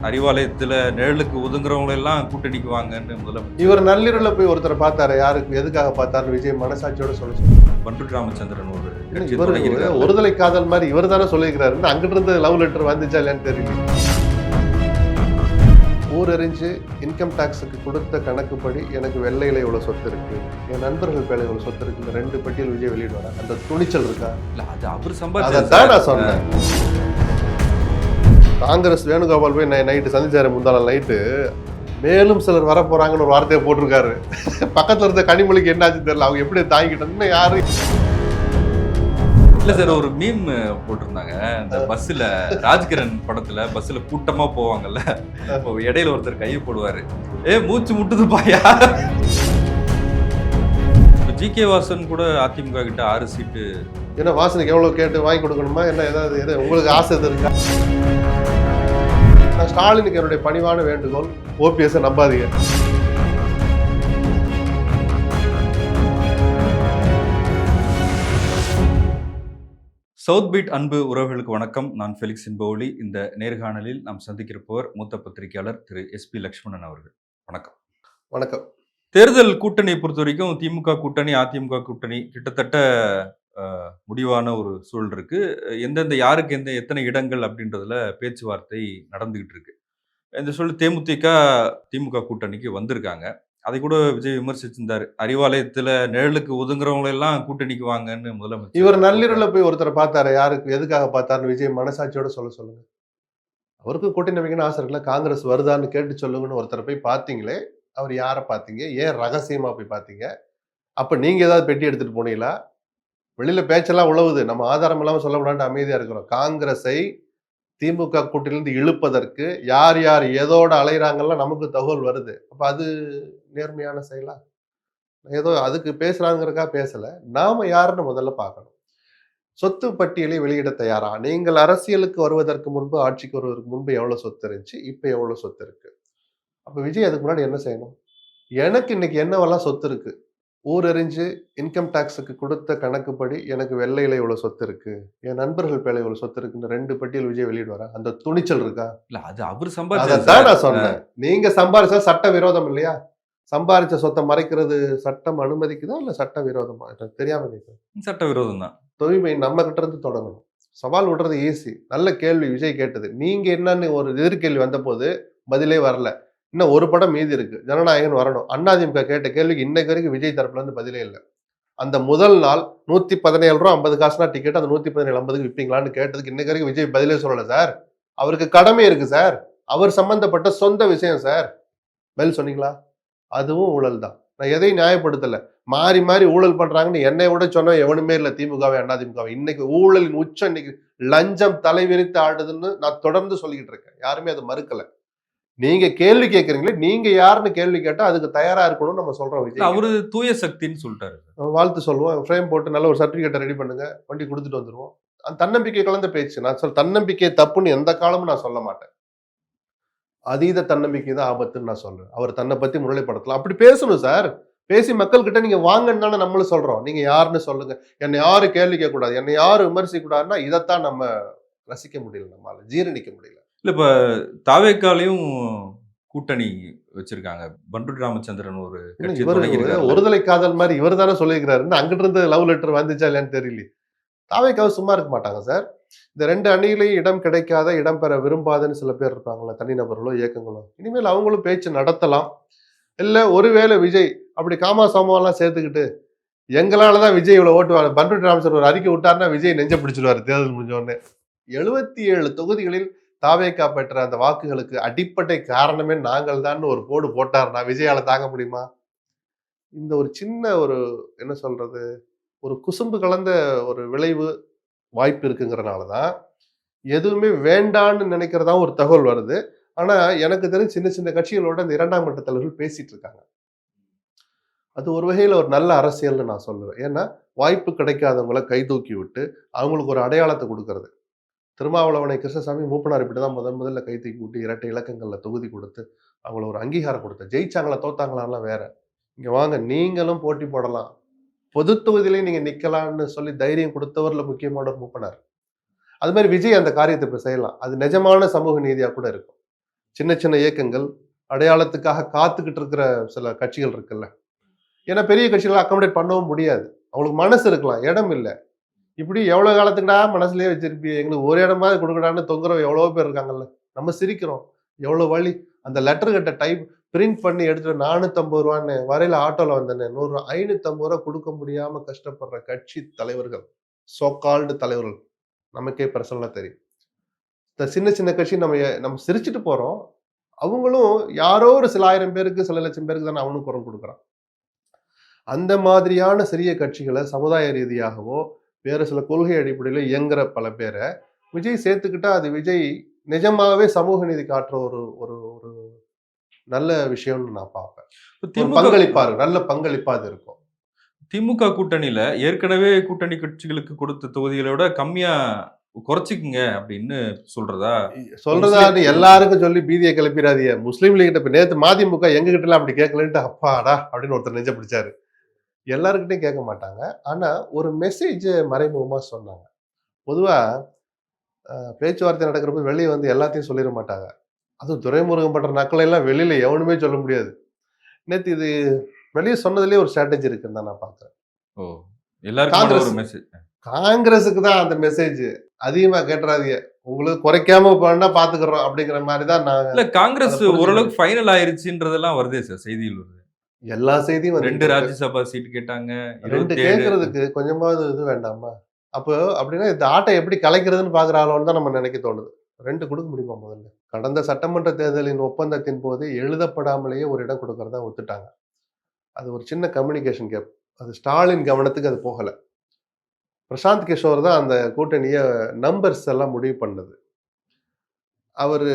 அறிவாலயத்துல நிழலுக்கு ஒதுங்குறவங்க எல்லாம் கூட்டணிக்கு வாங்கன்னு முதலமைச்சர் இவர் நள்ளிரவுல போய் ஒருத்தரை பார்த்தாரு. யாருக்கு எதுக்காக பார்த்தாருன்னு விஜய் மனசாட்சியோட சொல்லுங்க. பண்ருட்டி ராமச்சந்திரன் ஒரு கட்சி இவர் தொடங்கியிருக்காரு. ஒருதலை காதல் மாதிரி இவர் தானே சொல்லியிருக்கிறாரு. அங்கிட்டு இருந்து லவ் லெட்டர் வந்துச்சா இல்லையான்னு தெரியல. ஊரறிஞ்சு இன்கம் டாக்ஸுக்கு கொடுத்த கணக்குப்படி எனக்கு வெள்ளையில இவ்வளவு சொத்து இருக்கு, என் நண்பர்கள் பேர்ல இவ்வளவு சொத்து இருக்கு, இந்த 2 பட்டியல் விஜய் வெளியிடுவாரா? அந்த துணிச்சல் இருக்கா? இல்ல, அது அவர் அதான் சம்பாதிச்சது. நான் சொன்னேன். காங்கிரஸ் வேணுகோபால் போய் நைட்டு சந்திச்சாரு, முந்தாள் நைட்டு. மேலும் சிலர் வர போறாங்கன்னு ஒரு வார்த்தையை போட்டிருக்காரு. பக்கத்துல இருந்த கனிமொழிக்கு என்னாச்சு தெரியல. அவங்க எப்படி தாங்கிக்கிட்டாங்க யாரு? இல்ல சார், ஒரு மீம் போட்டிருந்தாங்க. இந்த பஸ்ல ராஜ்கிரண் படத்துல பஸ்ல கூட்டமா போவாங்கல்ல, அப்போ இடையில ஒருத்தர் கையை போடுவாரு, மூச்சு முட்டுது பாயா. ஜி.கே. வாசன் கூட அதிமுக கிட்ட 6 சீட்டு. ஏன்னா வாசனுக்கு எவ்வளவு கேட்டு வாங்கி கொடுக்கணுமா என்ன? ஏதாவது உங்களுக்கு ஆசை இருக்கா? ஸ்டாலினுக்கு என்னுடைய பணிவான வேண்டுகோள், ஓபிஎஸ் நம்பாதீங்க. சவுத் பீட் அன்பு உறவுகளுக்கு வணக்கம். நான் ஃபெலிக்ஸ் இன்பவுலி. இந்த நேர்காணலில் நாம் சந்திக்கிறப்பவர் மூத்த பத்திரிகையாளர் திரு எஸ்.பி. லக்ஷ்மணன் அவர்கள். வணக்கம். வணக்கம். தேர்தல் கூட்டணியை பொறுத்த வரைக்கும் திமுக கூட்டணி, அதிமுக கூட்டணி கிட்டத்தட்ட முடிவான ஒரு சூழல் இருக்கு. எந்தெந்த யாருக்கு எத்தனை இடங்கள் அப்படின்றதுல பேச்சுவார்த்தை நடந்துகிட்டு இருக்கு. இந்த சூழல் திமுக கூட்டணிக்கு வந்திருக்காங்க. அதை கூட விஜய் விமர்சிச்சிருந்தாரு. அறிவாலயத்துல நிழலுக்கு ஒதுங்குறவங்க எல்லாம் கூட்டணிக்கு வாங்கன்னு முதலமைச்சர். இவர் நள்ளிரவுல போய் ஒருத்தரை பார்த்தாரு. யாருக்கு எதுக்காக பார்த்தாருன்னு விஜய் மனசாட்சியோட சொல்லுங்க. அவருக்கும் கூட்டணி வைக்கணும்னு ஆசை இருக்குல்ல. காங்கிரஸ் வருதான்னு கேட்டு சொல்லுங்கன்னு ஒருத்தரை போய் பார்த்தீங்களே, அவர் யாரை பார்த்தீங்க? ஏன் ரகசியமா போய் பார்த்தீங்க? அப்ப நீங்க ஏதாவது பெட்டி எடுத்துட்டு போனீங்களா? வெளியில பேச்செல்லாம் உழவுது. நம்ம ஆதாரம் இல்லாம சொல்லக்கூடாது, அமைதியா இருக்கிறோம். காங்கிரஸை திமுக கூட்டிலிருந்து இழுப்பதற்கு யார் யார் எதோட அலைகிறாங்கலாம் நமக்கு தகவல் வருது. அப்ப அது நேர்மையான செயலா? ஏதோ அதுக்கு பேசுறாங்கிறக்கா பேசல. நாம யாருன்னு முதல்ல பார்க்கணும். சொத்து பட்டியலை வெளியிட தயாரா? நீங்கள் அரசியலுக்கு வருவதற்கு முன்பு, ஆட்சிக்கு வருவதற்கு முன்பு எவ்வளவு சொத்து இருந்துச்சு, இப்ப எவ்வளவு சொத்து இருக்கு? அப்ப விஜய் அதுக்கு முன்னாடி என்ன செய்யணும்? எனக்கு இன்னைக்கு என்னவெல்லாம் சொத்து இருக்கு, ஊரறிஞ்சு இன்கம் டாக்ஸுக்கு கொடுத்த கணக்குப்படி எனக்கு வெள்ளையில இவ்வளவு சொத்து இருக்கு, என் நண்பர்கள் பேர்ல இவ்வளவு சொத்து இருக்குன்னு 2 பட்டியல் விஜய் வெளியிடுவாரா? அந்த துணிச்சல் இருக்கா? இல்ல, அது அவர் சம்பாதிச்சது. அதான் நான் சொன்னேன். நீங்க சம்பாதிச்சா சட்ட விரோதம் இல்லையா? சம்பாதிச்ச சொத்தை மறைக்கிறது சட்டம் அனுமதிக்குதா இல்ல சட்ட விரோதமா? எனக்கு தெரியாம கேட்கிறேன். சட்ட விரோதம் தான். தூய்மை நம்ம கிட்ட இருந்து தொடங்கணும். சவால் விடுறது ஈஸி. நல்ல கேள்வி விஜய் கேட்டது. நீங்க என்னன்னு ஒரு எதிர்கேள்வி வந்த போது பதிலே வரல. இன்னும் ஒரு படம் மீதி இருக்கு, ஜனநாயகன் வரணும். அதிமுக கேட்ட கேள்விக்கு இன்னைக்கு வரைக்கும் விஜய் தரப்புல இருந்து பதிலே இல்லை. அந்த முதல் நாள் 117 ரூபா 50 காசுனா டிக்கெட், அந்த 117 50க்கு விற்பீங்களான்னு கேட்டதுக்கு இன்னைக்கு வரைக்கும் விஜய் பதிலே சொல்லல சார். அவருக்கு கடமை இருக்கு சார். அவர் சம்பந்தப்பட்ட சொந்த விஷயம் சார். பதில் சொன்னீங்களா? அதுவும் ஊழல் தான். நான் எதையும் நியாயப்படுத்தல. மாறி மாறி ஊழல் பண்றாங்கன்னு என்னை விட சொன்ன எவனுமே இல்லை. திமுகவை அதிமுகவை இன்னைக்கு ஊழலின் உச்சம், இன்னைக்கு லஞ்சம் தலைவிரித்து ஆடுதுன்னு நான் தொடர்ந்து சொல்லிக்கிட்டு இருக்கேன். யாருமே அதை மறுக்கல. நீங்க கேள்வி கேட்கறீங்களே, நீங்க யாருன்னு கேள்வி கேட்டா அதுக்கு தயாரா இருக்கணும்னு நம்ம சொல்றோம். விஜய் அவரு தூய சக்தின்னு சொல்லிட்டாரு. வாழ்த்து சொல்லுவோம், ஃப்ரேம் போட்டு நல்ல ஒரு சர்டிபிகேட்டை ரெடி பண்ணுங்க, வண்டி கொடுத்துட்டு வந்துருவோம். அந்த தன்னம்பிக்கை கலந்த பேச்சு. நான் தன்னம்பிக்கை தப்புன்னு எந்த காலமும் நான் சொல்ல மாட்டேன். அதீத தன்னம்பிக்கை தான் ஆபத்துன்னு நான் சொல்றேன். அவர் தன்னை பத்தி முன்னிலைப்படுத்தலாம். அப்படி பேசணும் சார். பேசி மக்கள் கிட்ட நீங்க வாங்கன்னு தானே நம்மளும் சொல்றோம். நீங்க யாருன்னு சொல்லுங்க. என்னை யாரு கேள்வி கேட்க கூடாது, என்னை யாரு விமர்சிக்க கூடாதுன்னா இதைத்தான் நம்ம ரசிக்க முடியல, நம்மளால ஜீரணிக்க முடியல. இல்ல, இப்ப தாவேக்காலையும் கூட்டணி வச்சிருக்காங்க. பண்ருட்டி ராமச்சந்திரன் ஒரு கட்சி தொடங்கியிருக்காரு. ஒருதலை காதல் மாதிரி இவர் தானே சொல்லியிருக்கிறாரு. அங்கிட்டு இருந்து லவ் லெட்டர் வந்துச்சா இல்லையான்னு தெரியல. தாவேக்காவை சும்மா இருக்க மாட்டாங்க சார். இந்த 2 அணியிலையும் இடம் கிடைக்காத, இடம் பெற விரும்பாதன்னு சில பேர் இருப்பாங்களா, தனிநபர்களோ இயக்கங்களோ. இனிமேல் அவங்களும் பேச்சு நடத்தலாம். இல்ல ஒருவேளை விஜய் அப்படி காமா சாமாவெல்லாம் சேர்த்துக்கிட்டு எங்களாலதான் விஜய் இவ்வளவு ஓட்டுவாங்க, பண்ருட்டி ராமச்சந்திரன் ஒரு அறிக்கை விட்டாருன்னா விஜய் நெஞ்ச பிடிச்சிடுவாரு. தேர்தல் முடிஞ்ச உடனே 77 தொகுதிகளில் தாவேக்கா பெற்ற அந்த வாக்குகளுக்கு அடிப்படை காரணமே நாங்கள் தான் ஒரு போடு போட்டாருன்னா விஜயால தாங்க முடியுமா? இந்த ஒரு சின்ன ஒரு என்ன சொல்றது, ஒரு குசும்பு கலந்த ஒரு விளைவு வாய்ப்பு இருக்குங்கிறனாலதான் எதுவுமே வேண்டான்னு நினைக்கிறதா ஒரு தகவல் வருது. ஆனா எனக்கு தெரிஞ்சு சின்ன சின்ன கட்சிகளோட இந்த 2ஆம் கட்ட தலைவர்கள் பேசிட்டு இருக்காங்க. அது ஒரு வகையில ஒரு நல்ல அரசியல்னு நான் சொல்லுவேன். ஏன்னா வாய்ப்பு கிடைக்காதவங்களை கை தூக்கி விட்டு அவங்களுக்கு ஒரு அடையாளத்தை கொடுக்கறது. திருமாவளவனை கிருஷ்ணசாமி மூப்பனார் இப்படிதான் முதல்ல கை தூக்கி விட்டு 2 இலக்கங்கள்ல தொகுதி கொடுத்து அவங்கள ஒரு அங்கீகாரம் கொடுத்த. ஜெயிச்சாங்களா தோத்தாங்களான்லாம் வேற. இங்க வாங்க, நீங்களும் போட்டி போடலாம், பொது தொகுதியிலையும் நீங்க நிக்கலாம்னு சொல்லி தைரியம் கொடுத்தவர்ல முக்கியமான மூப்பனார். அது மாதிரி விஜய் அந்த காரியத்தை இப்ப செய்யலாம். அது நிஜமான சமூக நீதியா கூட இருக்கும். சின்ன சின்ன இயக்கங்கள், அடையாளத்துக்காக காத்துக்கிட்டு இருக்கிற சில கட்சிகள் இருக்குல்ல. ஏன்னா பெரிய கட்சிகள அக்காமடேட் பண்ணவும் முடியாது. அவங்களுக்கு மனசு இருக்கலாம், இடம் இல்ல. இப்படி எவ்வளோ காலத்துக்குடா மனசுலயே வச்சிருப்பிய? எங்களுக்கு ஒரு இடமாவது குடுக்கடான்னு தொங்குறவங்க எவ்வளவோ பேர் இருக்காங்கல்ல. நம்ம சிரிக்கிறோம். எவ்வளோ வலி. அந்த லெட்டர் கட்ட டைப் பிரிண்ட் பண்ணி எடுத்துட்டு ரூ. 450ன்னு வரையில ஆட்டோல வந்தேனே. ரூ. 550 குடுக்க முடியாம கஷ்டப்படுற கட்சி தலைவர்கள். சோ கால்டு தலைவர்கள். நமக்கே பர்சனலா தெரியும். இந்த சின்ன சின்ன கட்சி நம்ம சிரிச்சுட்டு போறோம். அவங்களும் யாரோ ஒரு சில 1000 பேருக்கு, சில லட்சம் பேருக்கு தானே அவனும் குரல் குடுக்குறான். அந்த மாதிரியான சிறிய கட்சிகள சமுதாய ரீதியாகவோ, வேறு சில கொள்கை அடிப்படையில இயங்குற பல பேர, விஜய் சேர்த்துக்கிட்டா, அது விஜய் நிஜமாவே சமூக நீதி காட்டுற ஒரு ஒரு ஒரு நல்ல விஷயம்னு நான் பார்ப்பேன். இப்ப ஒரு திமுக பங்களிப்பா இருக்கும். நல்ல பங்களிப்பா அது இருக்கும். திமுக கூட்டணியில ஏற்கனவே கூட்டணி கட்சிகளுக்கு கொடுத்த தொகுதிகளை விட கம்மியா குறைச்சுக்குங்க அப்படின்னு சொல்றதா? சொல்றதான்னு எல்லாருக்கும் சொல்லி பீதிய கிளப்பிறாதீங்க. முஸ்லீம் லீக்கிட்ட இப்ப நேத்து மதிமுக எங்ககிட்டலாம் அப்படி கேட்கலன்ட்டு, அப்பாடா! அப்படின்னு ஒருத்தர் நெஞ்ச பிடிச்சாரு. எல்லார்கிட்டயும் கேட்க மாட்டாங்க. ஆனா, ஒரு மெசேஜ மறைமுகமா சொன்னாங்க. பொதுவா பேச்சுவார்த்தை நடக்கிறப்ப வெளிய வந்து எல்லாத்தையும் சொல்லிற மாட்டாங்க. அதுவும் துரைமுருகன் பண்ற நக்கலை எல்லாம் வெளியில எவனுமே சொல்ல முடியாது. நேத்து இது வெளிய சொன்னதிலேயே ஒரு ஸ்ட்ராட்டஜி இருக்குன்னு தான் நான் பார்க்கிறேன். ஓ! எல்லாருக்குமான ஒரு காங்கிரஸ் மெசேஜ். காங்கிரஸுக்கு தான் அந்த மெசேஜ். அதிகமா கேட்டுறாதீங்க. உங்களுக்கு குறைக்காம பண்ணா பார்த்துக்கிறோம் அப்படிங்கிற மாரி தான் நான் இல்ல அத காங்கிரஸ் புரிஞ்சுக்கிறேன். ஓரளவுக்கு ஃபைனல் ஆயிருச்சுன்றதெல்லாம் வருதே சார், செய்திகள் வருது. எல்லா செய்தியும் 2 வந்துகிட்டு இருக்கு. ராஜ்யசபா சீட் கேட்டாங்க. 2 27 கேட்கறதுக்கு கொஞ்சமாவது இது வேண்டாமா? அப்போ அப்படின்னா இந்த ஆட்ட எப்படி கலைக்கிறதுன்னு பார்க்குற ஆளோன்னு தான் நம்ம நினைக்க தோணுது. 2 குடுக்க முடியுமா முதல்ல? கடந்த சட்டமன்ற தேர்தலின் ஒப்பந்தத்தின் போது எழுதப்படாமலேயே ஒரு இடம் குடுக்கறதா ஒத்துட்டாங்க. அது ஒரு சின்ன கம்யூனிகேஷன் கேப். அது ஸ்டாலின் கவனத்துக்கு அது போகல. பிரசாந்த் கிஷோர் தான் அந்த கூட்டணிய நம்பர்ஸ் எல்லாம் முடிவு பண்ணது. அவரு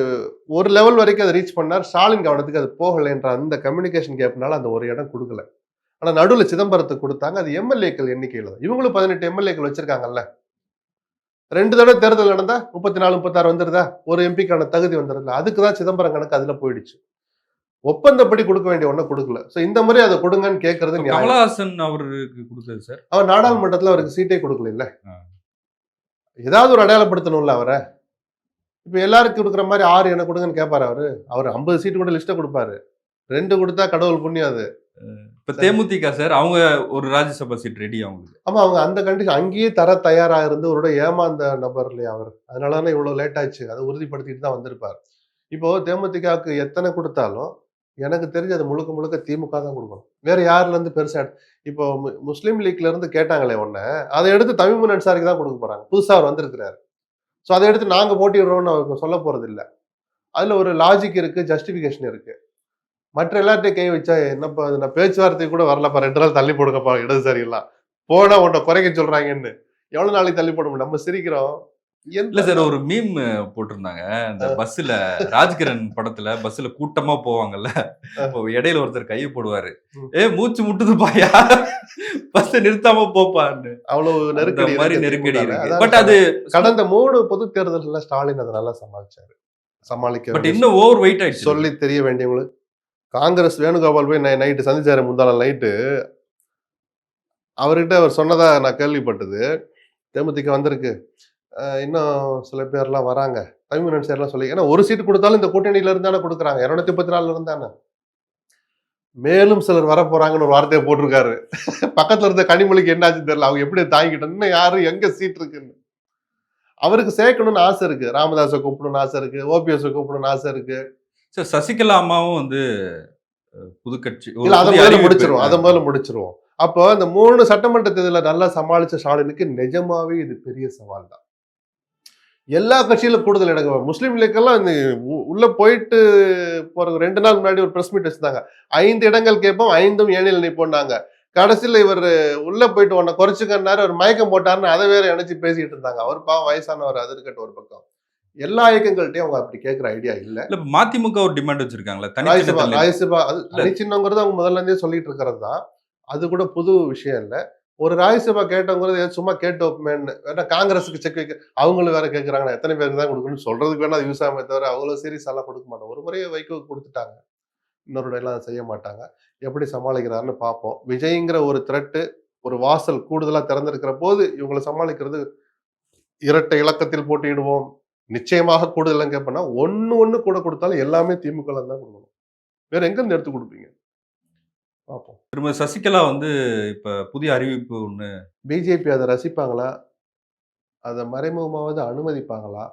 ஒரு லெவல் வரைக்கும் அத ரீச் பண்ணார். ஸ்டாலின் கவனத்துக்கு அது போகலைன்ற அந்த கம்யூனிகேஷன் கேப்னால அந்த ஒரு இடம் குடுக்கல. ஆனா நடுவுல சிதம்பரத்துக்கு குடுத்தாங்க. அது எம்.எல்.ஏக்கள் எண்ணிக்கையில தான். இவங்களும் 18 எம்.எல்.ஏக்கள் வச்சிருக்காங்கல்ல. 2 தடவ தேர்தல் நடந்தா 34, 36 வந்துருதா? ஒரு எம்பிக்கான தகுதி வந்துருதுல்ல. அதுக்கு தான் சிதம்பரம் கணக்கு அதுல போயிடுச்சு. ஒப்பந்தப்படி குடுக்க வேண்டிய ஒண்ண குடுக்கல. சோ இந்த முறை அத குடுங்கன்னு கேட்கறது இப்ப நியாயம். கமலஹாசன் அவருக்கு குடுத்தது சார். அவர் நாடாளுமன்றத்துல அவருக்கு சீட்டே குடுக்கலைல்ல. ஆ. ஏதாவது ஒரு அடையாளப்படுத்தணும்ல அவர. இப்ப எல்லாருக்கும் குடுக்குற மாரி 6 எனக்கு குடுங்கன்னு கேட்பாரா அவரு? அவரு 50 சீட்டு கூட லிஸ்ட்ட குடுப்பாரு. 2 குடுத்தா கடவுள் புண்ணியம் அது. இப்ப சரி. தேமுதிக சார், அவங்க ஒரு ராஜ்யசபா சீட் ரெடி அவங்களுக்கு. ஆமா அவங்க அந்த கண்டிஷன் அங்கேயே தர தயாரா இருந்து ஒரு ஏமாந்த நபர் இல்லையா அவரு. அதனால தானே இவ்வளவு லேட் ஆச்சு. அத உறுதிப்படுத்திட்டு தான் வந்திருப்பாரு. இப்போ தேமுதிகவுக்கு எத்தன குடுத்தாலும், எனக்கு தெரிஞ்சு அது முழுக்க முழுக்க திமுக தான் குடுக்கணும். வேற யார்ல இருந்து பெருசா இப்போ முஸ்லீம் லீக்ல இருந்து கேட்டாங்களே ஒண்ண, அத எடுத்து தமிழ்முன் அன்சாரிக்கு தான் குடுக்க போறாங்க. புதுசா அவர் வந்திருக்கிறாரு. சோ அத எடுத்து நாங்க போட்டியிடுறோம்னு அவங்க சொல்ல போறது இல்ல. அதுல ஒரு லாஜிக் இருக்கு, ஜஸ்டிபிகேஷன் இருக்கு. மற்ற எல்லார்ட்டயும் கை வச்சா என்னப்பா அது நான் பேச்சுவார்த்தைக்கு கூட வரலப்பா 2 நாள் தள்ளி போடுங்கப்பா இடதுசாரிலாம். போனா உன்ன குறைக்க சொல்றாங்கன்னு. எவ்வளவு நாளைக்கு தள்ளி போட முடியும்? நம்ம சிரிக்கிறோம். இல்ல என்ன சார் ஒரு மீம் போட்டிருந்தாங்க. இந்த பஸ்ஸுல ராஜ்கிரண் படத்துல பஸ்ஸுல கூட்டமா போவாங்கல்ல. அப்போ இடையில ஒருத்தர் கைய போடுவாரு. ம். மூச்சு முட்டுதுப்பாயா பஸ்ஸ நிறுத்தாம போப்பான்னு. அவ்வளவு அந்த நெருக்கடி மாரி இருக்கு நெருக்கடி திமுகல. இருக்கு. அதான் பட் அது சொல்றேன். கடந்த 3 பொது தேர்தல்கள்ல ஸ்டாலின் அத நல்லா சமாளிச்சாரு. சமாளிக்க பட் வேண்டிய இன்னும் ஓவர் வெயிட் ஆயிடுச்சு. சொல்லி தெரிய வேண்டியவங்களுக்கு காங்கிரஸ் வேணுகோபால் போய் நைட்டு சந்திச்சாரு முந்தா நாள் நைட்டு. அவர்கிட்ட அவர் சொன்னதா நான் கேள்விப்பட்டது. தேமுதிக வந்திருக்கு. இன்னும் சில பேர்லாம் வராங்க. தமிழ் அன்சாரிலாம் சொல்லி ஏன்னா ஒரு சீட் குடுத்தாலும் இந்த கூட்டணியில இருந்து தானே குடுக்குறாங்க. 234ல இருந்து தானே. மேலும் சிலர் வரப்போறாங்கன்னு ஒரு வார்த்தைய போட்டிருக்காரு. பக்கத்துல இருந்த கனிமொழிக்கு என்ன ஆச்சுன்னு தெரியல. அவங்க எப்படி தாங்கிக்கிட்டாங்க. இன்னும் யாரு எங்க சீட் இருக்குன்னு. அவருக்கு சேர்க்கணும்னு ஆசை இருக்கு. ராமதாஸ கூப்பிடணும்னு ஆசை இருக்கு. ஓபிஎஸ்ஸ கூப்பிடணும்னு ஆசை இருக்கு. சார் சசிகலா அம்மாவும் வந்து புது கட்சி ஒரு இல்ல அத புதிய முதல்ல அறிவிப்பு. முடிச்சிருவோம். அத முதல்ல முடிச்சிருவோம். அப்போ அந்த 3 சட்டமன்ற தேர்தல நல்லா சமாளிச்ச ஸ்டாலினுக்கு நிஜமாவே இது பெரிய சவால் தான். எல்லா கட்சியிலும் கூடுதல் இடங்கள் முஸ்லீம் லீக்கெல்லாம் இந்த உள்ள போயிட்டு போற 2 நாள் முன்னாடி ஒரு பிரஸ் மீட் வச்சிருந்தாங்க. 5 இடங்கள் கேட்போம் 5ம் ஏணியில் நிப்போம்னாங்க. கடைசியில இவரு உள்ள போயிட்டு உன்ன குறைச்சுக்கன்னாரு. அவர் மயக்கம் போட்டாருன்னு அத வேற இணைச்சு பேசிட்டு இருந்தாங்க. அவர் பாவம் வயசானவர் அது இருக்கட்டும் ஒரு பக்கம். எல்லா இயக்கங்கள்ட்டயும் அவங்க அப்படி கேட்கிற ஐடியா இல்ல. இல்ல மதிமுக ஒரு டிமாண்ட் வச்சிருக்காங்கல்ல. தனிச்சின்னத்துல ராஜ்யசபா அது தனிச்சின்னங்கிறது அவங்க முதல்ல இருந்தே சொல்லிட்டு இருக்கிறது தான். அது கூட புது விஷயம் இல்ல. ஒரு ராஜ்யசபா கேட்டோங்கிறது சும்மா கேட்டு வைப்போமேன்னு. ஏன்னா காங்கிரஸுக்கு செக் வைக்க அவங்களும் வேற கேட்கறாங்க. எத்தனை பேருக்கு தான் கொடுக்கணும்னு சொல்றதுக்கு வேணா அது யூஸ் ஆகுமே தவிர அவ்வளவு சீரியஸாலாம் கொடுக்க மாட்டோம். ஒரு முறையே வைகோக்கு குடுத்துட்டாங்க. இன்னொரு எல்லாம் செய்ய மாட்டாங்க. எப்படி சமாளிக்கிறாருன்னு பார்ப்போம். விஜய்ங்கிற ஒரு த்ரெட் ஒரு வாசல் கூடுதலா திறந்திருக்கிற போது இவங்கள சமாளிக்கிறது இரட்டை இலக்கத்தில் போட்டியிடுவோம். நிச்சயமாக கூடுதல் கேட்பேன்னா ஒண்ணு கூட கொடுத்தாலும் எல்லாமே திமுக தான் கொடுக்கணும். வேற எங்க இருந்து எடுத்து கொடுப்பீங்க? பார்ப்போம். திருமதி சசிகலா வந்து இப்ப புதிய அறிவிப்பு ஒண்ணு. பிஜேபி அதை ரசிப்பாங்களா? அதை மறைமுகமாவது அனுமதிப்பாங்களா?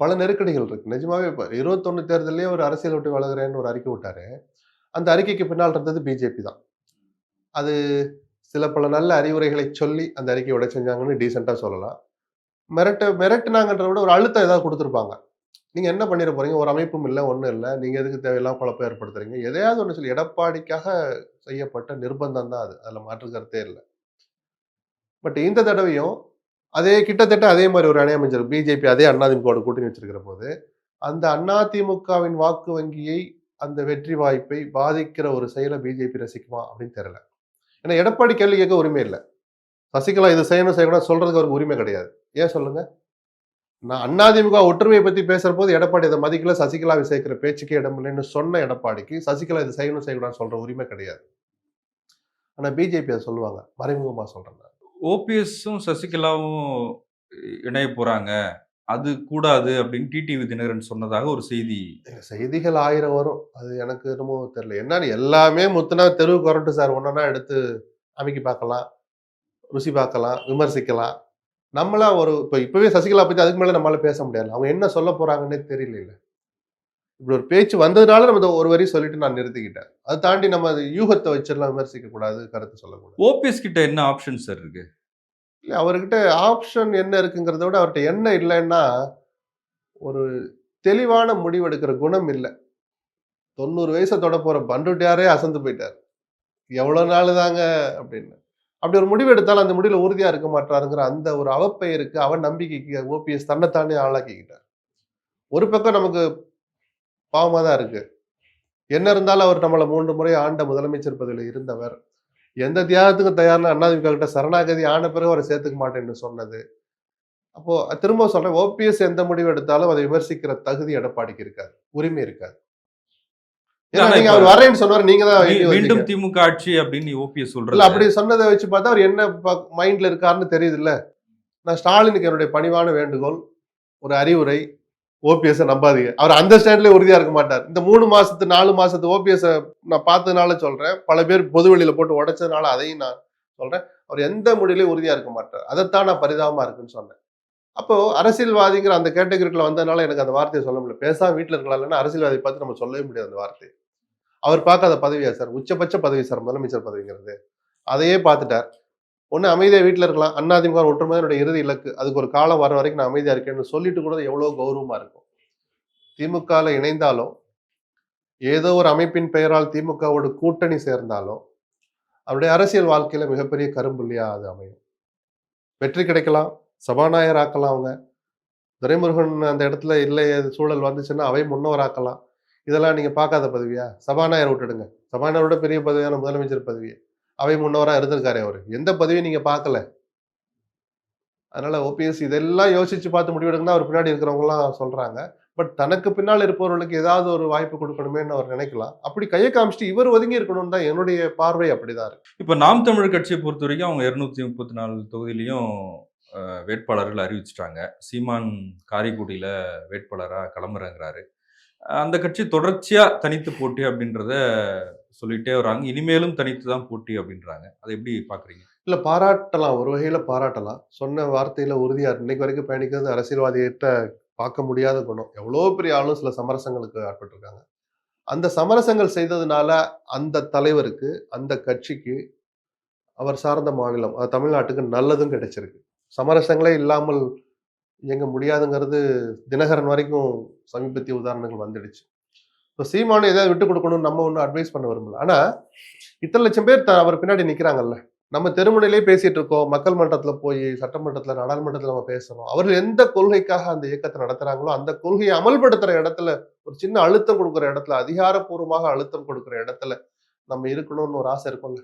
பல நெருக்கடிகள் இருக்கு. நிஜமாவே இப்ப 21 தேர்தல்லயே ஒரு அரசியல் விட்டு விலகுறேன்னு ஒரு அறிக்கை விட்டாரு. அந்த அறிக்கைக்கு பின்னால் இருந்தது பிஜேபி தான். அது சில பல நல்ல அறிவுரைகளை சொல்லி அந்த அறிக்கையை உடை செஞ்சாங்கன்னு டீசென்ட்டா சொல்லலாம். மிரட்டுனாங்கன்றத விட ஒரு அழுத்தம் ஏதாவது குடுத்திருப்பாங்க. நீங்க என்ன பண்ணிற போறீங்க? ஒரு அமைப்பும் இல்ல, ஒண்ணும் இல்ல. நீங்க எதுக்கு தேவையில்லாம குழப்பம் ஏற்படுத்துறீங்க? எதையாவது ஒண்ணு சொல்லி எடப்பாடிக்காக செய்யப்பட்ட நிர்பந்தம் தான் அது. அதுல மாற்று கருத்தே இல்ல. பட் இந்த தடவையும் கிட்டத்தட்ட அதே மாரி ஒரு அணி அமைஞ்சிருக்கு. பிஜேபி அதே அதிமுகவோட கூட்டணி வச்சிருக்கிற போது, அந்த அதிமுகவின் வாக்கு வங்கியை, அந்த வெற்றி வாய்ப்பை பாதிக்கிற ஒரு செயல பிஜேபி ரசிக்குமா? அப்படின்னு தெரியல. ஏன்னா எடப்பாடி கேள்வி கேட்க உரிமை இல்ல. சசிகலா இத செய்யணும், செய்யக்கூடாதுன்னு சொல்றதுக்கு அவருக்கு உரிமை கிடையாது. ஏன் சொல்லுங்க? நான் அதிமுக ஒற்றுமையை பத்தி பேசுறபோது எடப்பாடி இத மதிக்கல, சசிகலாவை சேர்க்கிற பேச்சுக்கே இடமில்லைன்னு சொன்ன எடப்பாடிக்கு, சசிகலா இத செய்யணும், செய்யக்கூடாதுன்னு சொல்ற உரிமை கிடையாது. ஆனா பிஜேபி அத சொல்லுவாங்க. மறைமுகமா சொல்றேன் நான். ஓபிஎஸும் சசிகலாவும் இணைய போறாங்க. அது கூடாது அப்படின்னு டிடிவி தினகரன் சொன்னதாக ஒரு செய்தி. செய்திகள் 1000 வரும். அது எனக்கு என்னமோ தெரியல. என்னன்னு எல்லாமே முத்துனா தெருவுக்கு வரட்டும் சார். ஒன்னொன்னா எடுத்து அமுக்கி பார்க்கலாம், ருசி பார்க்கலாம், விமர்சிக்கலாம். நம்மளா இப்பவே சசிகலா பத்தி அதுக்கு மேல நம்மளால பேச முடியாது. அவங்க என்ன சொல்ல போறாங்கன்னே தெரியலைல. இப்படி ஒரு பேச்சு வந்ததுனால நம்ம ஒரு வரி சொல்லிட்டு நான் நிறுத்திக்கிட்டேன். அதை தாண்டி நம்ம யூகத்தை வச்சிடலாம் விமர்சிக்க கூடாது, கருத்து சொல்லக்கூடாது. ஓபிஎஸ் கிட்ட என்ன ஆப்ஷன் சார் இருக்கு? இல்ல அவர்கிட்ட ஆப்ஷன் என்ன இருக்குங்கிறத விட அவர்கிட்ட என்ன இல்லைன்னா, ஒரு தெளிவான முடிவெடுக்கிற குணம் இல்ல. 90 வயச தொட போற பண்ருட்டியாரே அசந்து போயிட்டாரு. எவ்வளவு நாள் தாங்க அப்படின்னு. அப்படி ஒரு முடிவு எடுத்தாலும் அந்த முடிவுல உறுதியா இருக்க மாட்டாருங்கிற அந்த ஒரு அவப்பெயருக்கு, நம்பிக்கைக்கு ஓபிஎஸ் தன்னைத்தானே ஆளாக்கிக்கிட்டார். ஒரு பக்கம் நமக்கு பாவமா தான் இருக்கு. என்ன இருந்தாலும் அவர் நம்மள 3 முறை ஆண்ட முதலமைச்சர் பதவியில இருந்தவர். எந்த தியாகத்துக்கும் தயார்னா அதிமுக கிட்ட சரணாகதி ஆன பிறகு அவரை சேர்த்துக்க மாட்டேன்னு சொன்னது. அப்போ திரும்ப சொல்றேன், ஓபிஎஸ் எந்த முடிவு எடுத்தாலும் அதை விமர்சிக்கிற தகுதி எடப்பாடிக்கு இருக்காது. உரிமை இருக்காது. ஏன்னா ஆனா நீங்க இப்ப அவர் வரேன்னு சொன்னவர நீங்க தான் எண்ணி வச்சீங்க. மீண்டும் திமுக ஆட்சி அப்படின்னு ஓபிஎஸ் இல்ல சொல்றது. அப்படி சொன்னத வச்சு பார்த்தா அவர் என்ன மைண்ட்ல இருக்காருன்னு தெரியுதுல்ல. நான் ஸ்டாலினுக்கு என்னுடைய பணிவான வேண்டுகோள், ஒரு அறிவுரை, ஓபிஎஸ் நம்பாதீங்க. அவர் அந்த ஸ்டாண்ட்லயே உறுதியா இருக்க மாட்டார். இந்த 3 மாசத்து 4 மாசத்து ஓபிஎஸ் நான் பார்த்ததுனால சொல்றேன். பல பேர் பொது வெளியில போட்டு உடைச்சதுனால அதையும் நான் சொல்றேன். அவர் எந்த முடிவுலயும் உறுதியா இருக்க மாட்டார். அதைத்தான் நான் பரிதாபமா இருக்குன்னு சொன்னேன். அப்போ அரசியல்வாதிங்கிற அந்த கேட்டகரிக்குள்ள வந்ததுனால எனக்கு அந்த வார்த்தையை சொல்ல முடியல. பேசாம வீட்ல இருக்கலாம். இல்லைன்னா அரசியல்வாதியை பார்த்து நம்ம சொல்லவே முடியாது அந்த வார்த்தையை. அவர் பார்க்காத பதவியா சார்? உச்சபட்ச பதவி சார் முதலமைச்சர் பதவிங்கிறது. அதையே பார்த்துட்டார். ஒண்ணு அமைதியா வீட்ல இருக்கலாம். அதிமுக ஒற்றுமை என்னுடைய இறுதி இலக்கு. அதுக்கு ஒரு காலம் வர வரைக்கும் நான் அமைதியா இருக்கேன்னு சொல்லிட்டு கூட எவ்வளவு கௌரவமா இருக்கும். திமுகல இணைந்தாலும், ஏதோ ஒரு அமைப்பின் பெயரால் திமுகவோடு கூட்டணி சேர்ந்தாலும், அவருடைய அரசியல் வாழ்க்கையில மிகப்பெரிய கரும்புள்ளியா அது அமையும். வெற்றி கிடைக்கலாம். சபாநாயகர் ஆக்கலாம் அவங்க. துரைமுருகன் அந்த இடத்துல இல்லை சூழல் வந்துச்சுன்னா அவை முன்னவராக்கலாம். இதெல்லாம் நீங்க பார்க்காத பதவியா? சபாநாயகர் விட்டுடுங்க. சபாநாயகரோட பெரிய பதவியான முதலமைச்சர் பதவி. அவை முன்னவரா இருந்திருக்காரே அவரு. எந்த பதவியும் நீங்க பார்க்கல. அதனால ஓபிஎஸ் இதெல்லாம் யோசிச்சு பார்த்து முடிவெடுங்க தான் அவர் பின்னாடி இருக்கிறவங்கலாம் சொல்றாங்க. பட் தனக்கு பின்னால் இருப்பவர்களுக்கு ஏதாவது ஒரு வாய்ப்பு கொடுக்கணுமேன்னு அவர் நினைக்கலாம். அப்படி கைய காமிச்சுட்டு இவர் ஒதுங்கி இருக்கணும்னு தான் என்னுடைய பார்வை அப்படிதான் இருக்கு. இப்ப நாம் தமிழர் கட்சியை பொறுத்தவரைக்கும் அவங்க 234 தொகுதியிலயும் வேட்பாளர்கள் அறிவிச்சுட்டாங்க. சீமான் காரைக்குடியில வேட்பாளரா களமிறங்குறாரு. அந்த கட்சி தொடர்ச்சியா தனித்து போட்டி அப்படின்றத சொல்லிட்டே வராங்க. இனிமேலும் தனித்து தான் போட்டி அப்படின்றாங்க. அதை எப்படி பார்க்குறீங்க? இல்ல பாராட்டலாம். ஒரு வகையில பாராட்டலாம். சொன்ன வார்த்தையில உறுதியா இன்னைக்கு வரைக்கும் பயணிக்கிறது அரசியல்வாதிகிட்ட பார்க்க முடியாத குணம். எவ்வளோ பெரிய ஆளும் சில சமரசங்களுக்கு ஆட்பட்டிருக்காங்க. அந்த சமரசங்கள் செய்ததுனால அந்த தலைவருக்கு, அந்த கட்சிக்கு, அவர் சார்ந்த மாநிலம் தமிழ்நாட்டுக்கு நல்லதும் கிடைச்சிருக்கு. சமரசங்களே இல்லாமல் இயங்க முடியாதுங்கிறது தினகரன் வரைக்கும் சமீபத்திய உதாரணங்கள் வந்துடுச்சு. இப்போ சீமானும் ஏதாவது விட்டுக் கொடுக்கணும்னு நம்ம ஒண்ணும் அட்வைஸ் பண்ண விரும்பல. ஆனா இத்தனை லட்சம் பேர் அவர் பின்னாடி நிக்கிறாங்கல்ல. நம்ம தெருமுனையிலே பேசிட்டு இருக்கோம். மக்கள் மன்றத்துல போய், சட்டமன்றத்துல, நாடாளுமன்றத்துல நம்ம பேசணும். அவர்கள் எந்த கொள்கைக்காக அந்த இயக்கத்தை நடத்துறாங்களோ, அந்த கொள்கையை அமல்படுத்துற இடத்துல, ஒரு சின்ன அழுத்தம் கொடுக்குற இடத்துல, அதிகாரப்பூர்வமாக அழுத்தம் கொடுக்குற இடத்துல நம்ம இருக்கணும்னு ஒரு ஆசை இருக்கும்ல.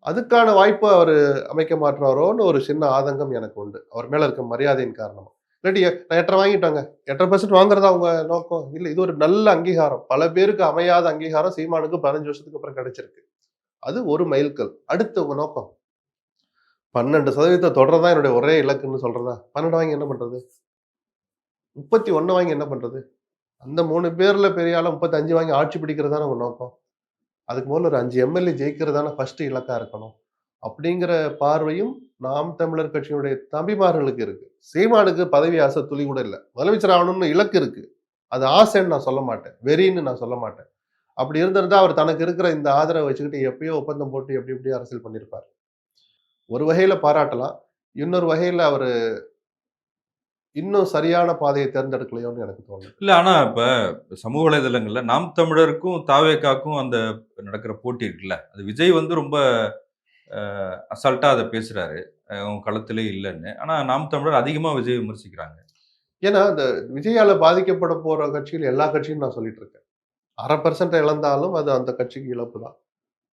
அதுக்கான வாய்ப்பு அவரு அமைக்க மாட்றாரோன்னு ஒரு சின்ன ஆதங்கம் எனக்கு உண்டு. அவர் மேல இருக்க மரியாதையின் காரணமா. இல்லாட்டி நான் 8.5 வாங்கிட்டோங்க. 8.5% வாங்குறதா உங்க நோக்கம்? இல்ல இது ஒரு நல்ல அங்கீகாரம். பல பேருக்கு அமையாத அங்கீகாரம் சீமானுக்கு 15 வருஷத்துக்கு அப்புறம் கிடைச்சிருக்கு. அது ஒரு மைல்கல். அடுத்து உங்க நோக்கம்? 12% தொடர்றதா என்னுடைய ஒரே இலக்குன்னு சொல்றதா? 12 வாங்கி என்ன பண்றது? 31 வாங்கி என்ன பண்றது? அந்த 3 பேர்ல பெரிய ஆளா 35 வாங்கி ஆட்சி பிடிக்கிறது தானே உங்க நோக்கம். அதுக்கு முதல்ல ஒரு 5 எம்எல்ஏ ஜெயிக்கிறது தானே ஃபர்ஸ்ட் இலக்கா இருக்கணும். அப்படிங்கிற பார்வையும் நாம் தமிழர் கட்சியினுடைய தம்பிமார்களுக்கு இருக்கு. சீமானுக்கு பதவி ஆசை துளி கூட இல்ல. முதலமைச்சர் ஆகணும்னு இலக்கு இருக்கு. அது ஆசைன்னு நான் சொல்ல மாட்டேன். வெறின்னு நான் சொல்ல மாட்டேன். அப்படி இருந்திருந்தா அவர் தனக்கு இருக்கிற இந்த ஆதரவை வச்சுக்கிட்டு எப்பயோ ஒப்பந்தம் போட்டு எப்படி எப்படியோ அரசியல் பண்ணியிருப்பார். ஒரு வகையில பாராட்டலாம். இன்னொரு வகையில அவரு இன்னும் சரியான பாதையை தேர்ந்தெடுக்கலையோன்னு எனக்கு தோணுது. இல்ல ஆனா இப்ப சமூக வலைதளங்கள்ல நாம் தமிழருக்கும் தாவேகாக்கும் அந்த நடக்கிற போட்டி இருக்குல்ல, அது விஜய் வந்து ரொம்ப அசால்ட்டா அத பேசுறாரு. அவங்க களத்திலே இல்லன்னு. ஆனா நாம் தமிழர் அதிகமா விஜய விமர்சிக்கிறாங்க. ஏன்னா, இந்த விஜயால பாதிக்கப்பட போற கட்சிகள் எல்லா கட்சியும் நான் சொல்லிட்டு இருக்கேன். 1/2% இழந்தாலும் அது அந்த கட்சிக்கு இழப்பு தான்.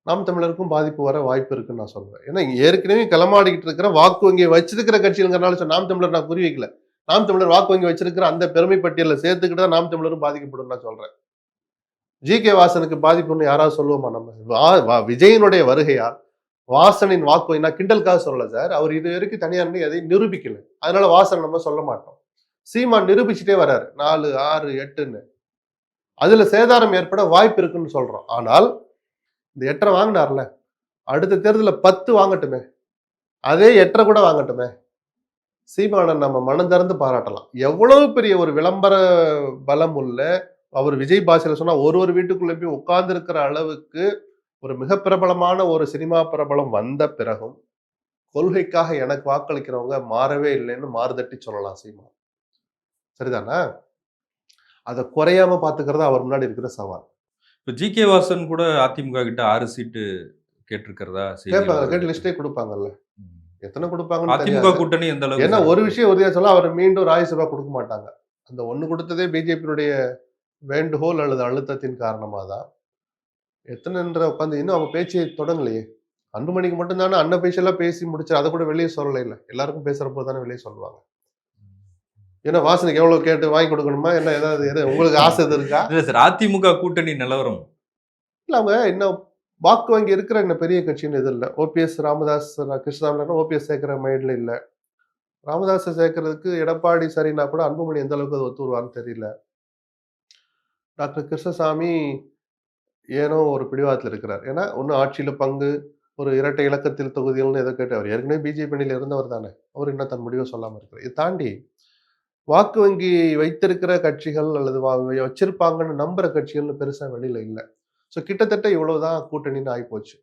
நாம் தமிழருக்கும் பாதிப்பு வர வாய்ப்பு இருக்குன்னு நான் சொல்றேன். ஏன்னா, இங்க ஏற்கனவே களமாடிக்கிட்டு இருக்கிற வாக்கு வங்கியை வச்சிருக்கிற கட்சிங்கிறனால நாம் தமிழர் நான் குறி வைக்கல. நாம் தமிழர் வாக்கு வங்கி வச்சிருக்கிற அந்த பெருமை பட்டியல்ல சேர்த்துக்கிட்டு தான் நாம் தமிழரும் பாதிக்கப்படும் நான் சொல்றேன். ஜி.கே. வாசனுக்கு பாதிப்புன்னு யாராவது சொல்லுவோமா நம்ம? விஜயனுடைய வருகையா, வாசனின் வாக்கு வங்கி நான் கிண்டலுக்காக சொல்லல சார். அவர் இது வரைக்கும் தனியா நின்னு எதையும் நிரூபிக்கல. அதனால வாசன் நம்ம சொல்ல மாட்டோம். சீமான் நிரூபிச்சுட்டே வர்றாரு. 4, 6, 8ன்னு. அதுல சேதாரம் ஏற்பட வாய்ப்பு இருக்குன்னு சொல்றோம். ஆனால் இந்த 8.5 வாங்கினார்ல, அடுத்த தேர்தல்ல 10 வாங்கட்டுமே. அதே 8.5 கூட வாங்கட்டுமே. சீமானன் நம்ம மனம் திறந்து பாராட்டலாம். எவ்வளவு பெரிய ஒரு விளம்பர பலம் உள்ள அவர் விஜய் பாஷையில சொன்னா ஒரு வீட்டுக்குள்ள போய் உட்கார்ந்து இருக்கிற அளவுக்கு ஒரு மிக பிரபலமான ஒரு சினிமா பிரபலம் வந்த பிறகும் கொள்கைக்காக எனக்கு வாக்களிக்கிறவங்க மாறவே இல்லைன்னு மாறுதட்டி சொல்லலாம் சீமான். சரிதானா? அத குறையாம பாத்துக்கிறது அவர் முன்னாடி இருக்கிற சவால். இப்ப ஜி.கே. வாசன் கூட அதிமுக கிட்ட 6 சீட்டு கேட்டிருக்கிறதா செய்திகள் கேட்பாங்க. கேட்டு வருது. லிஸ்டே குடுப்பாங்கல்ல. ம். எத்தனை குடுப்பாங்கன்னு அதிமுக தெரியாது. கூட்டணி எந்த அளவுக்கு ஏன்னா சார் ஒரு இருக்கு? விஷயம் உறுதியா சொல்ல அவர் மீண்டும் ராஜ்யசபா குடுக்க மாட்டாங்க. அந்த 1 குடுத்ததே பிஜேபியினுடைய வேண்டுகோள் அல்லது அழுத்தத்தின் காரணமா தான். எத்தனைன்ற உட்காந்து இன்னும் அவங்க பேச்சே தொடங்கலையே. அன்புமணிக்கு மட்டும் தானே அன்அஃபிஷியலா பேசி முடிச்சு அத கூட வெளிய சொல்லலைல்ல. எல்லாருக்கும் பேசுறப்போ தானே வெளிய சொல்லுவாங்க. ஏன்னா வாசனுக்கு எவ்வளவு கேட்டு வாங்கி கொடுக்கணுமா? என்ன ஏதாவது உங்களுக்கு ஆசை எதுவும் இருக்கா? இல்ல சார் அதிமுக கூட்டணி நிலவரம். இல்ல அவங்க இன்னும் வாக்கு வங்கி இருக்கிற இன்னும் பெரிய கட்சின்னு எதுவும் இல்ல. ஓபிஎஸ் ராமதாஸ் கிருஷ்ணசாமி ஓபிஎஸ் சேர்க்கிற மைண்ட்ல இல்ல. ராமதாஸ சேர்க்கறதுக்கு எடப்பாடி சரின்னா கூட அன்புமணி எந்த அளவுக்கு அது ஒத்து வருவார்ன்னு தெரியல. டாக்டர் கிருஷ்ணசாமி ஏனோ ஒரு பிடிவாதத்துல இருக்கிறார். ஏன்னா, ஒண்ணு ஆட்சியில பங்கு, ஒரு இரட்டை இலக்கத்தில் தொகுதிகள்னு ஏதோ கேட்டு அவர் ஏற்கனவே பிஜேபி அணியில இருந்தவர் தானே. அவர் இன்னும் தன் முடிவ சொல்லாம இருக்கிறார். இத தாண்டி வாக்கு வங்கி வைத்திருக்கிற கட்சிகள் அல்லது வச்சிருப்பாங்கன்னு நம்புற கட்சிகள்னு பெருசா வெளியில இல்ல. ஸோ கிட்டத்தட்ட இவ்வளவுதான் கூட்டணின்னு ஆயிப்போச்சு.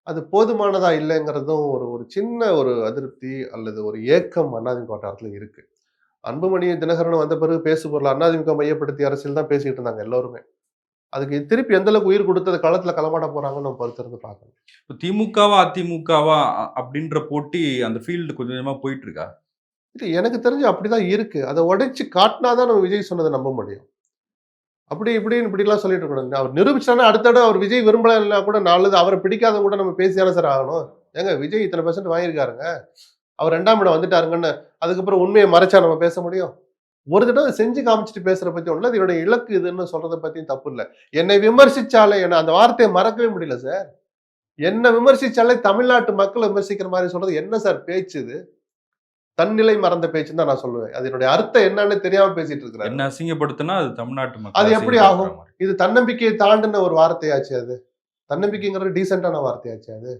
அது போதுமானதா இல்லைங்கிறதும் ஒரு ஒரு சின்ன ஒரு அதிருப்தி அல்லது ஒரு ஏக்கம் அதிமுக வட்டாரத்துல இருக்கு. அன்புமணி, தினகரன் வந்த பிறகு பேசு பொருள் அதிமுக மையப்படுத்தி அரசியல் தான் பேசிட்டு இருந்தாங்க எல்லோருமே. அதுக்கு திருப்பி எந்த அளவுக்கு உயிர் கொடுத்து களத்துல களமாட போறாங்கன்னு நம்ம பொறுத்திருந்து பார்க்கணும். இப்ப திமுகவா, அதிமுகவா அப்படின்ற போட்டி அந்த ஃபீல்டு கொஞ்சம் கொஞ்சமா போயிட்டு இருக்கா? இது எனக்கு தெரிஞ்சு அப்படிதான் இருக்கு. அத உடைச்சு காட்டினா தான் நம்ம விஜய் சொன்னத நம்ப முடியும். அப்படி இப்படின்னு இப்படிலாம் சொல்லிட்டு இருக்கக்கூடாது. அவர் நிரூபிச்சாருன்னா அடுத்த தடவ அவர் விஜய் விரும்பலன்னா கூட நல்லது. அவர பிடிக்காதவங்க கூட நம்ம பேசி தானே சார் ஆகணும். ஏங்க விஜய் இத்தன பெர்சென்ட் வாங்கியிருக்காருங்க. அவர் 2ஆம் இடம் வந்துட்டாருங்கன்னு அதுக்கப்புறம் உண்மைய மறைச்சா நம்ம பேச முடியும்? ஒரு தடவ செஞ்சு காமிச்சுட்டு பேசுறத பத்தி ஒண்ணும் இல்ல. அது என்னுடைய இலக்கு இதுன்னு சொல்றத பத்தியும் தப்பு இல்ல. என்னை விமர்சிச்சாலே என்ன அந்த வார்த்தைய மறக்கவே முடியல சார். என்ன விமர்சிச்சாலே தமிழ்நாட்டு மக்கள விமர்சிக்கிற மாரி சொல்றது என்ன சார் பேச்சு இது? தன்னிலை மறந்த பேச்சுன்னு தான் நான் சொல்லுவேன். அது என்னுடைய அர்த்தம் என்னன்னு தெரியாம பேசிட்டு இருக்கிறாரு. என்ன அசிங்கப்படுத்தினா அது தமிழ்நாட்டு அது மக்கள எப்படி அசிங்கப்படுத்துற ஆகும்? மாரி. இது தன்னம்பிக்கையை தாண்டுன ஒரு வார்த்தையாச்சே அது. தன்னம்பிக்கைங்கிறது டீசென்ட்டான வார்த்தையாச்சே அது.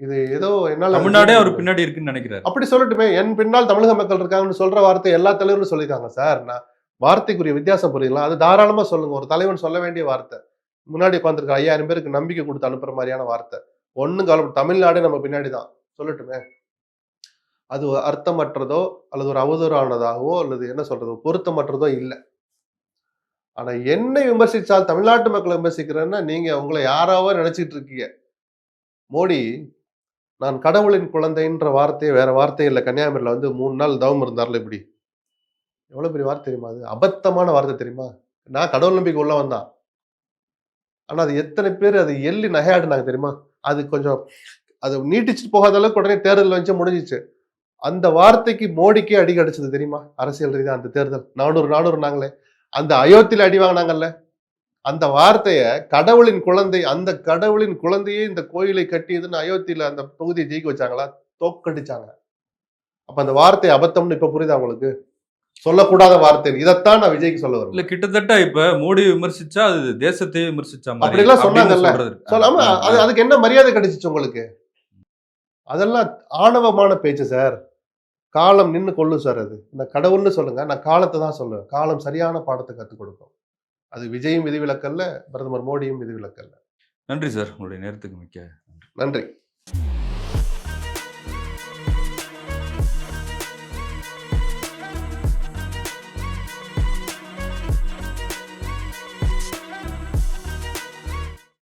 இது ஏதோ என்னால தமிழ்நாடே அவர் பின்னாடி இருக்குன்னு நெனைக்கிறாரு. அப்படி சொல்லட்டுமே. என் பின்னால் தமிழக மக்கள் இருக்காங்கன்னு சொல்ற வார்த்தை எல்லா தலைவரும் சொல்லியிருக்காங்க சார். நான் வார்த்தைக்குரிய வித்தியாசம் புரியுங்களா? அது தாராளமா சொல்லுங்க. ஒரு தலைவன் சொல்ல வேண்டிய வார்த்தை. முன்னாடி உட்கார்ந்திருக்க 5000 பேருக்கு நம்பிக்கை குடுத்து அனுப்புற மாரியான வார்த்தை. ஒண்ணும் கவலைப்பட தமிழ்நாடே நம்ம பின்னாடி தான். சொல்லட்டுமே. அது அர்த்தமற்றதோ, அல்லது ஒரு அவதூறானதாகவோ, அல்லது என்ன சொல்றது? பொருத்தமற்றதோ இல்ல. ஆனா என்னை விமர்சிச்சால் தமிழ்நாட்டு மக்களை விமர்சிக்கிறேன்னா, நீங்க உங்கள யாராவோ நெனச்சுட்டு இருக்கீங்க. மோடி, நான் கடவுளின் குழந்தைன்ற வார்த்தைய வேற வார்த்தையே இல்ல. கன்னியாகுமரியில வந்து 3 நாள் தவம் இருந்தார்ல இப்படி. எவ்வளவு பெரிய வார்த்தை தெரியுமா அது? அபத்தமான வார்த்தை தெரியுமா? நான் கடவுள் நம்பிக்கை உள்ளவன் தான். ஆனா அது எத்தனை பேரு அது எள்ளி நகையாடுனாங்க தெரியுமா? அது கொஞ்சம் அது நீட்டிச்சுட்டு போகாத அளவுக்கு உடனே தேர்தல் வந்துச்சு முடிஞ்சுச்சு. அந்த வார்த்தைக்கு மோடிக்கே அடி கிடைச்சது தெரியுமா? அரசியல் ரீதியா அந்த தேர்தல். 400 400 அந்த அயோத்தியில அடி வாங்குனாங்கல்ல. அந்த வார்த்தைய கடவுளின் குழந்தை, அந்த கடவுளின் குழந்தையே இந்த கோயிலை கட்டியதுன்னு அயோத்தியில அந்த தொகுதியை ஜெயிக்க வச்சாங்களா? தோற்கடிச்சாங்க. அப்ப அந்த வார்த்தை அபத்தம்னு இப்ப புரியுதா உங்களுக்கு? சொல்லக்கூடாத வார்த்தை. இதைத்தான் நான் விஜய்க்கு சொல்ல வரேன். இல்ல கிட்டத்தட்ட இப்ப மோடி விமர்சிச்சா அது தேசத்தையே விமர்சிச்ச மாதிரி அப்படிலாம் அப்படின்னு சொன்னாங்கல்ல. சொல்றது. சொல்லாம அதுக்கு என்ன மரியாதை கிடைச்சிச்சு உங்களுக்கு? அதெல்லாம் ஆணவமான பேச்சு சார். காலம் நின்னு கொல்லும் சார் அது. நான் கடவுள்னு சொல்லுங்க. நான் காலத்த தான் சொல்லுவேன். காலம் சரியான பாடத்த கத்துக் கொடுக்கும். அது விஜயும் விதிவிலக்கல்ல, பிரதமர் மோடியும் விதிவிலக்கல்ல. நன்றி சார். உங்களுடைய நேரத்துக்கு மிக்க நன்றி.